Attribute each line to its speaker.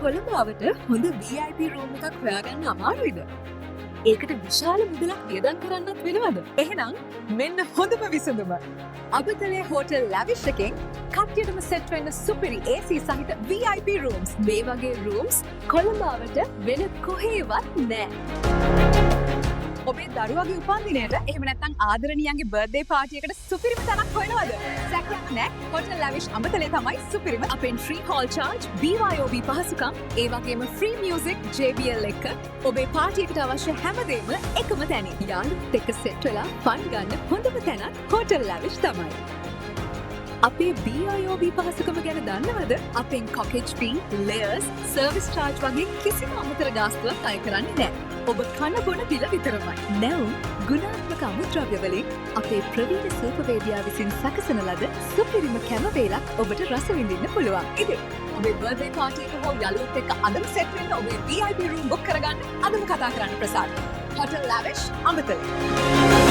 Speaker 1: කොළඹාවට හොඳ VIP room එකක් හොයාගන්න අමාරුයිද? ඒකට විශාල මුදලක් වියදම් කරන්නත් වෙනවද? එහෙනම් මෙන්න හොඳම විසඳුම. අබතලේ හෝටල් ලැවිෂ් එකෙන් කට්ටියටම සෙට් වෙන්න සුපිරි AC සහිත VIP rooms. මේ වගේ rooms කොළඹාවට වෙන කොහේවත් නැහැ. ඔබේ දරුවගේ උපන්දිනයට එහෙම නැත්නම් ආදරණීයන්ගේ බර්ත්ඩේ පාර්ටි එකට සුපිරිම තැනක් හොයනවද? සැකයක් නැහැ. හෝටල් ලැවිෂ් අඹතලේ තමයි සුපිරිම. අපෙන් ෆ්‍රී හෝල් චාර්ජ්, BYOB පහසුකම්, ඒ වගේම ෆ්‍රී මියුසික් JBL එක ඔබේ පාර්ටි එකට අවශ්‍ය හැමදේම එකම තැනින්. යාළුවොත් එක්ක සෙට් වෙලා ෆන් ගන්න හොඳම තැනක් හෝටල් ලැවිෂ් තමයි. අපේ BIOB පහසුකම ගැන දන්නවද? අපෙන් කොකේජ් ෆී, ලේයර්ස්, සර්විස් චාර්ජ් වගේ කිසිම අමතර ගාස්තුවක් අය කරන්නේ නැහැ. ඔබ කන බොන බිල විතරමයි. නැවුම් ගුණාත්මක අමුද්‍රව්‍ය වලින් අපේ ප්‍රවීණ සූපවේදියා විසින් සකසන ලද සුපිරිම කැම වේලක් ඔබට රස විඳින්න පුළුවන්. ඉතින් ඔබේ බර්ත්ඩේ පාර්ටි එක හෝ යාළුවොත් එක්ක අදම සෙට් වෙන්න ඔබේ VIP room book කරගන්න අදම කතා කරන්න ප්‍රසාද්. හෝටල් ලැවිෂ් අඹතලේ.